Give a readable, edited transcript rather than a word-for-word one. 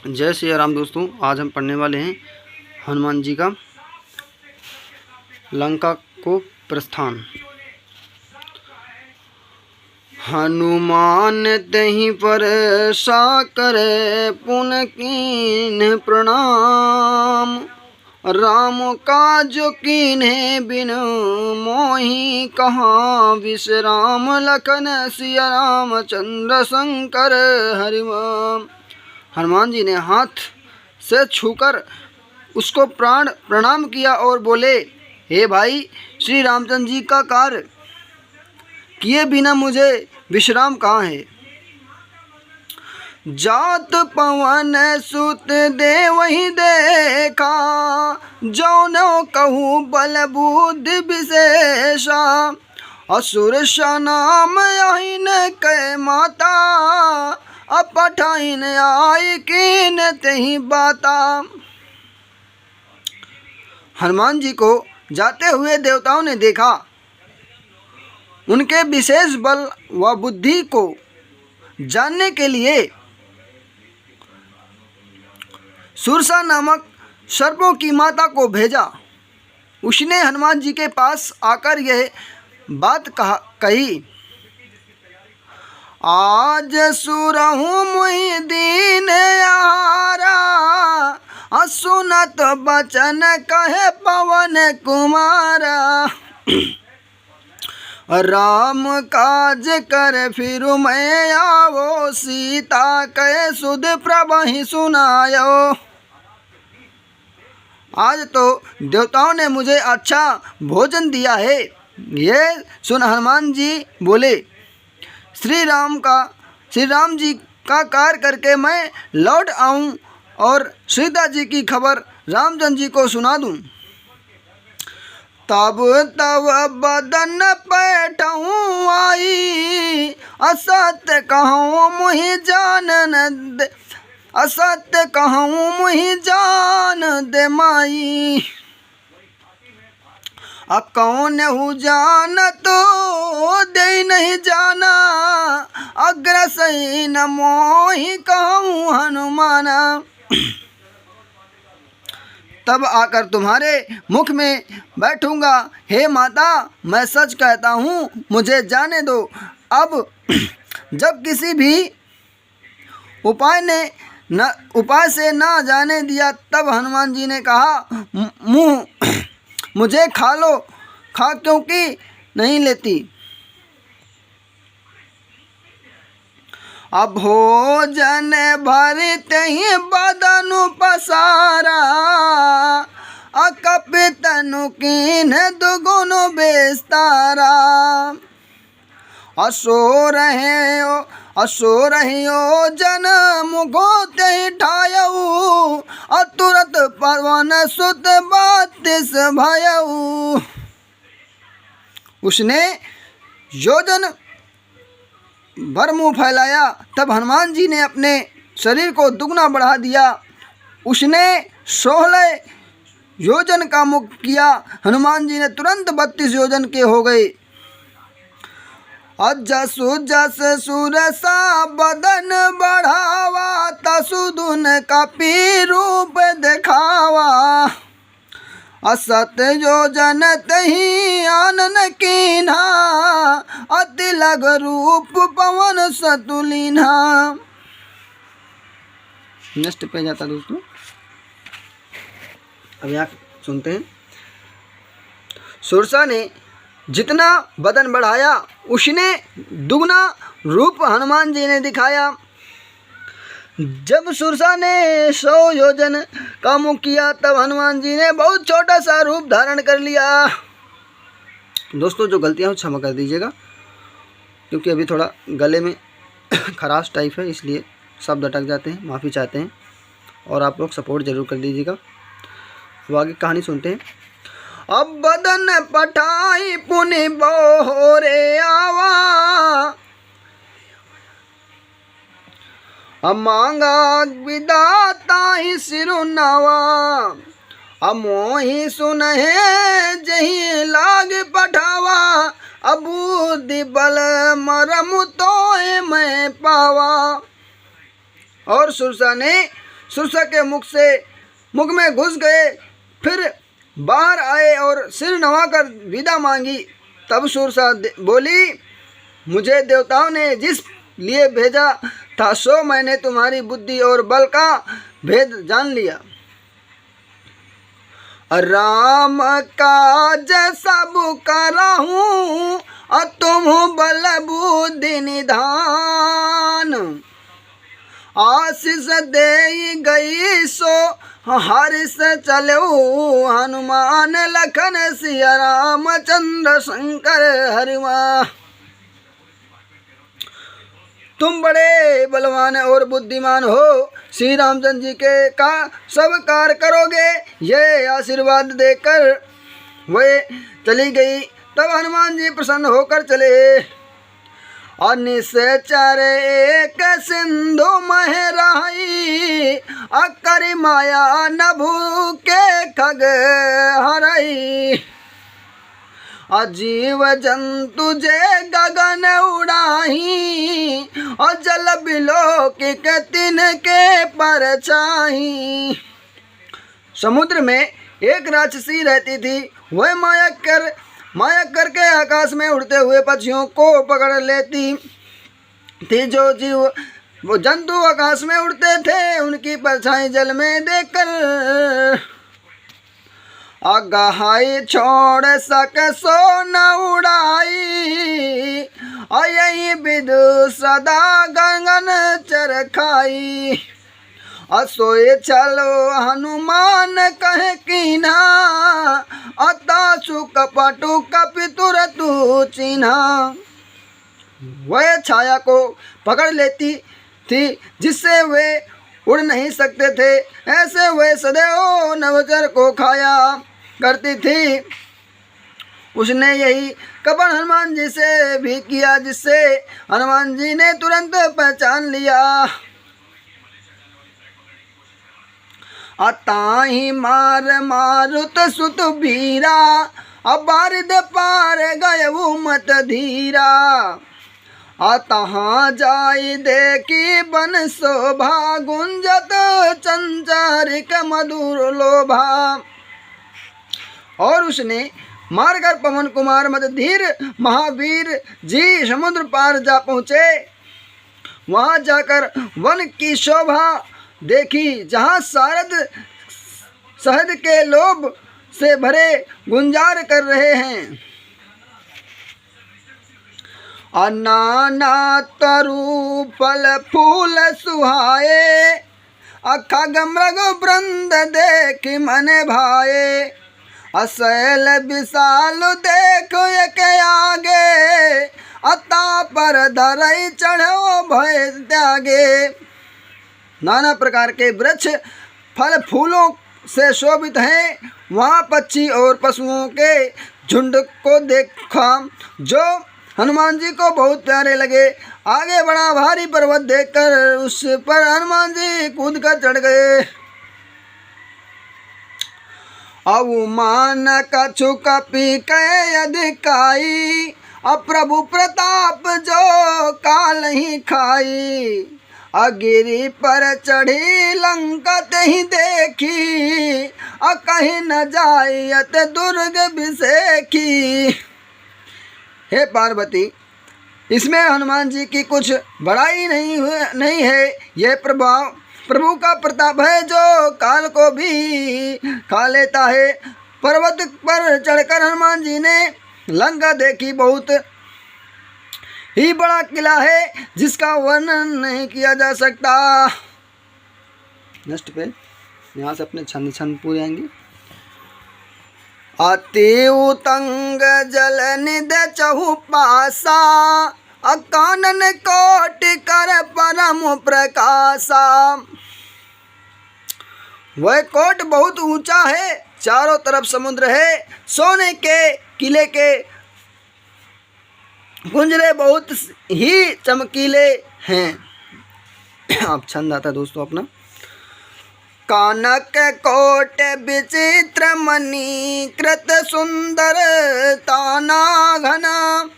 जय श्री राम दोस्तों। आज हम पढ़ने वाले हैं हनुमान जी का लंका को प्रस्थान। हनुमान तहि पर साकर पुन कीन्ह प्रणाम। राम काज कीन्हे बिन मोहि कहाँ विश्राम। लखन सिया राम चंद्र शंकर हरिम। हनुमान जी ने हाथ से छूकर उसको प्रणाम किया और बोले, हे भाई, श्री रामचंद्र जी का कार्य किए बिना मुझे विश्राम कहाँ है। जात पवन सुत देवहि देखा, जौनो कहूँ बल बुद्धि विशेषा। असुर सनाम अहिन कै माता, अपठाइन आय कीन तहि बाता। हनुमान जी को जाते हुए देवताओं ने देखा। उनके विशेष बल व बुद्धि को जानने के लिए सुरसा नामक सर्पों की माता को भेजा। उसने हनुमान जी के पास आकर यह बात कही, आज सुरहूँ मुहि दीन आहारा। सुनत बचन कहे पवन कुमारा। राम काज कर फिर मैं आवो, सीता कहे सुध प्रभहि सुनायो। आज तो देवताओं ने मुझे अच्छा भोजन दिया है। ये सुन हनुमान जी बोले, श्री राम जी का कार्य करके मैं लौट आऊं और सीता जी की खबर रामचंद्र जी को सुना दूं। तब बदन पैठूं आई, असत्य कहूँ मुहि जानन असत्य कहूँ मुहि जान दे माई। कौन हूँ जान तो दे नहीं जाना, अग्रसही न मोहि कहूँ हनुमाना। तब आकर तुम्हारे मुख में बैठूंगा। हे माता, मैं सच कहता हूँ, मुझे जाने दो। अब जब किसी भी उपाय से ना जाने दिया, तब हनुमान जी ने कहा, मुँह मुझे खा लो, खा क्योंकि नहीं लेती। अब भोजन भरित ही बदनु पसारा, अकपितनु कीन दुगुन बेस्तारा। असो रहियो जन मुगो ते ठायऊ, अतुरत पवन सुत 32 भयऊ। उसने योजन भर मुँह फैलाया। तब हनुमान जी ने अपने शरीर को दुगना बढ़ा दिया। उसने 16 योजन का मुख किया। हनुमान जी ने तुरंत 32 योजन के हो गए। जसु जस सुरसा बदन बढ़ावा, तसुदुन कपि रूप दिखावा। असत योजन तहि आनन कीन्हा, अति लग रूप पवन सतुलिन्हा। नेक्स्ट पे जाता दोस्तों। अब यहाँ सुनते हैं। सुरसा ने जितना बदन बढ़ाया, उसने दुगना रूप हनुमान जी ने दिखाया। जब सुरसा ने 100 योजन का मुख किया, तब हनुमान जी ने बहुत छोटा सा रूप धारण कर लिया। दोस्तों, जो गलतियां क्षमा कर दीजिएगा, क्योंकि अभी थोड़ा गले में खराश टाइप है, इसलिए शब्द अटक जाते हैं। माफ़ी चाहते हैं और आप लोग सपोर्ट ज़रूर कर दीजिएगा। अब आगे कहानी सुनते हैं। अब बदन पठाई पुनि बोरे आवा, अब मांगा विदाता ही सिरुनावा। अब मोहि सुनहे जही लाग पठावा, अब बुद्धि बल मरम तो मैं पावा। और सुरसा ने सुरसा के मुख में घुस गए, फिर बाहर आए और सिर नवाकर विदा मांगी। तब सुरसा बोली, मुझे देवताओं ने जिस लिए भेजा था सो मैंने तुम्हारी बुद्धि और बल का भेद जान लिया। राम काज सब करहूं तुम बल बुद्धि निधान। आशीष दे गई सो हर्ष चलो हनुमान लखन सिया रामचंद्र शंकर हरिमा। तुम बड़े बलवान और बुद्धिमान हो, श्री रामचंद्र जी के का सब कार्य करोगे, ये आशीर्वाद देकर वे चली गई। तब हनुमान जी प्रसन्न होकर चले। और निश्चर एक सिंधु मह रही, अकर माया नभु के खग हरई। अजीव जंतु जे गगन उड़ाही, और जल बिलोकिक तिनके परछाई। समुद्र में एक राक्षसी रहती थी। वह माया करके आकाश में उड़ते हुए पक्षियों को पकड़ लेती थी। जो जीव वो जंतु आकाश में उड़ते थे, उनकी परछाई जल में देखकर अगहाई छोड़ सक सो न उड़ाई। और यही विदु सदा गगन चरखाई। असोए चलो हनुमान कहे कीन्हा, अतासु कपटु कपितुर तू चिन्हा। वह छाया को पकड़ लेती थी जिससे वे उड़ नहीं सकते थे। ऐसे वे सदैव नवचर को खाया करती थी। उसने यही कपट हनुमान जी से भी किया, जिससे हनुमान जी ने तुरंत पहचान लिया। अताही मार मारुत सुत बीरा, अब बारिद पार गए वो मत धीरा। अतहाँ जाई देखी बन शोभा, गुंजत चंचारिक मधुर लोभा। और उसने मारकर पवन कुमार मदधीर महावीर जी समुद्र पार जा पहुँचे। वहाँ जाकर वन की शोभा देखी, जहाँ सारद शहद के लोभ से भरे गुंजार कर रहे हैं। नाना तरु फल फूल सुहाए, अखग मृग वृंद देख मन भाए। असैल विशाल देखो एक आगे, अता पर धरई चढ़ो भय त्यागे। नाना प्रकार के वृक्ष फल फूलों से शोभित हैं। वहाँ पक्षी और पशुओं के झुंड को देखा, जो हनुमान जी को बहुत प्यारे लगे। आगे बड़ा भारी पर्वत देखकर उस पर हनुमान जी कूद कर चढ़ गए। अवमान कछु कपि कै अधिकाई, अप्रभु प्रताप जो काल ही खाई। अगिरी पर चढ़ी लंका ही देखी, कहीं न जायत दुर्ग बिसेखी। हे पार्वती, इसमें हनुमान जी की कुछ बड़ाई नहीं है। यह प्रभु का प्रताप है, जो काल को भी खा लेता है। पर्वत पर चढ़कर हनुमान जी ने लंका देखी। बहुत ही बड़ा किला है, जिसका वर्णन नहीं किया जा सकता। नेक्स्ट पे यहाँ से अपने छंद पूरे आएंगे। अति उतंग जल निध चहुपासा, कानन कोट कर परम प्रकाशा। वह कोट बहुत ऊंचा है, चारों तरफ समुद्र है। सोने के किले के गुंजरे बहुत ही चमकीले हैं। अब छंद आता दोस्तों अपना। कानक कोट विचित्र मणि कृत सुंदर ताना घना,